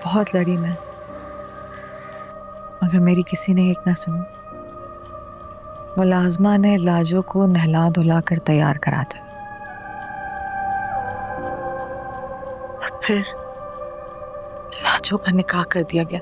बहुत लड़ी मैं, मगर मेरी किसी ने एक ना सुनी। मुलाजमा ने लाजो को नहला धुला कर तैयार करा था, और फिर लाजो का निकाह कर दिया गया।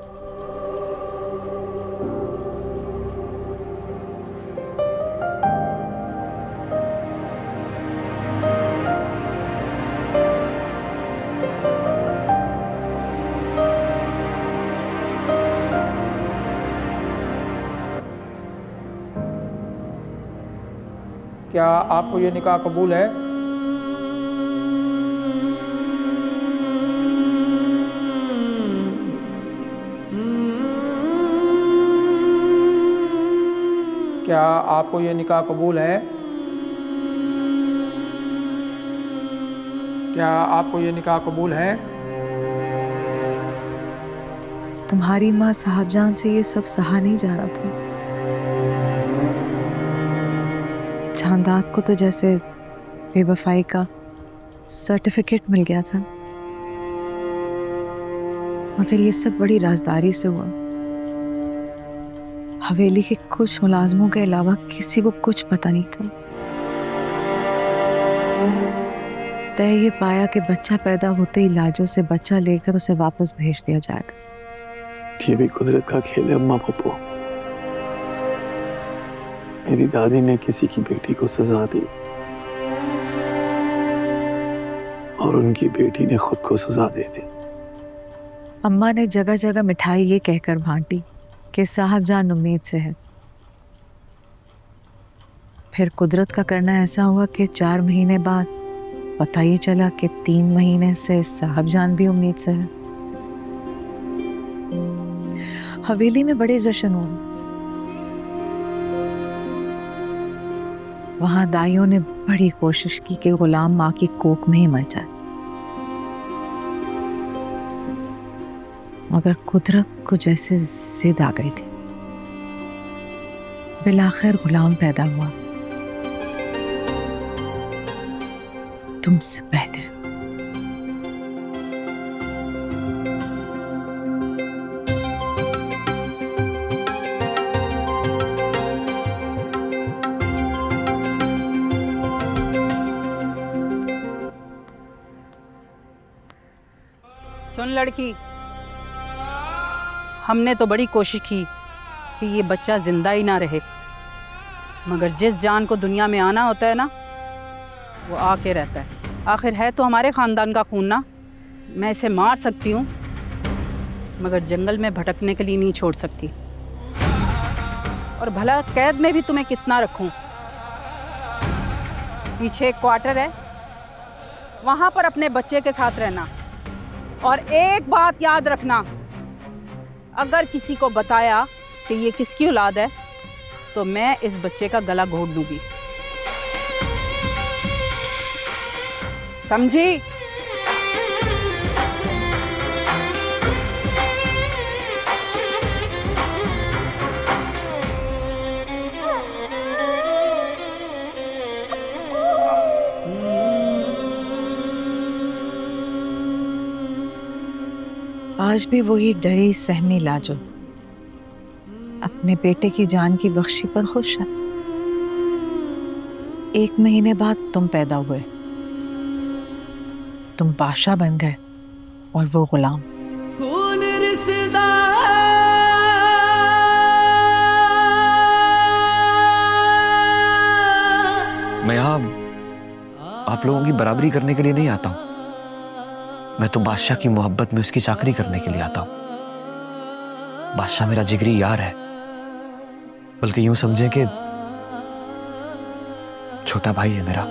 क्या आपको ये निकाह कबूल है? क्या आपको ये निकाह कबूल है? क्या आपको ये निकाह कबूल है? तुम्हारी माँ साहबजान से ये सब सहा नहीं जा रहा था। चांदात को तो जैसे बेवफाई का सर्टिफिकेट मिल गया था, मगर ये सब बड़ी राजदारी से हुआ। हवेली के कुछ मुलाजमों के अलावा किसी को कुछ पता नहीं था। तय ये पाया कि बच्चा पैदा होते ही लाजो से बच्चा लेकर उसे वापस भेज दिया जाएगा। ये भी कुदरत का खेल है अम्मा पप्पू। मेरी दादी ने किसी की बेटी को सजा दी और उनकी बेटी ने खुद को सजा दे दी। अम्मा ने जगह जगह मिठाई ये कहकर बांटी कि साहबजान उम्मीद से है। फिर कुदरत का करना ऐसा हुआ कि 4 महीने बाद पता ये चला कि 3 महीने से साहबजान भी उम्मीद से है। हवेली में बड़े जश्न हुए। वहां दाइयों ने बड़ी कोशिश की कि गुलाम माँ की कोख में ही मर जाए, मगर कुदरत को जैसे जिद आ गई थी। बिलाखिर गुलाम पैदा हुआ, तुमसे पहले। सुन लड़की, हमने तो बड़ी कोशिश की कि ये बच्चा जिंदा ही ना रहे, मगर जिस जान को दुनिया में आना होता है ना, वो आके रहता है। आखिर है तो हमारे ख़ानदान का खून ना। मैं इसे मार सकती हूँ, मगर जंगल में भटकने के लिए नहीं छोड़ सकती। और भला कैद में भी तुम्हें कितना रखूँ? पीछे एक क्वार्टर है, वहाँ पर अपने बच्चे के साथ रहना। और एक बात याद रखना, अगर किसी को बताया कि ये किसकी औलाद है, तो मैं इस बच्चे का गला घोट दूंगी, समझी? आज भी वही डरी सहमी लाजो अपने बेटे की जान की बख्शी पर खुश है। 1 महीने बाद तुम पैदा हुए, तुम बादशाह बन गए और वो गुलाम। मैं यहाँ आप लोगों की बराबरी करने के लिए नहीं आता हूँ। मैं तो बादशाह की मोहब्बत में उसकी चाकरी करने के लिए आता हूँ। बादशाह मेरा जिगरी यार है, बल्कि यूं समझें कि छोटा भाई है मेरा।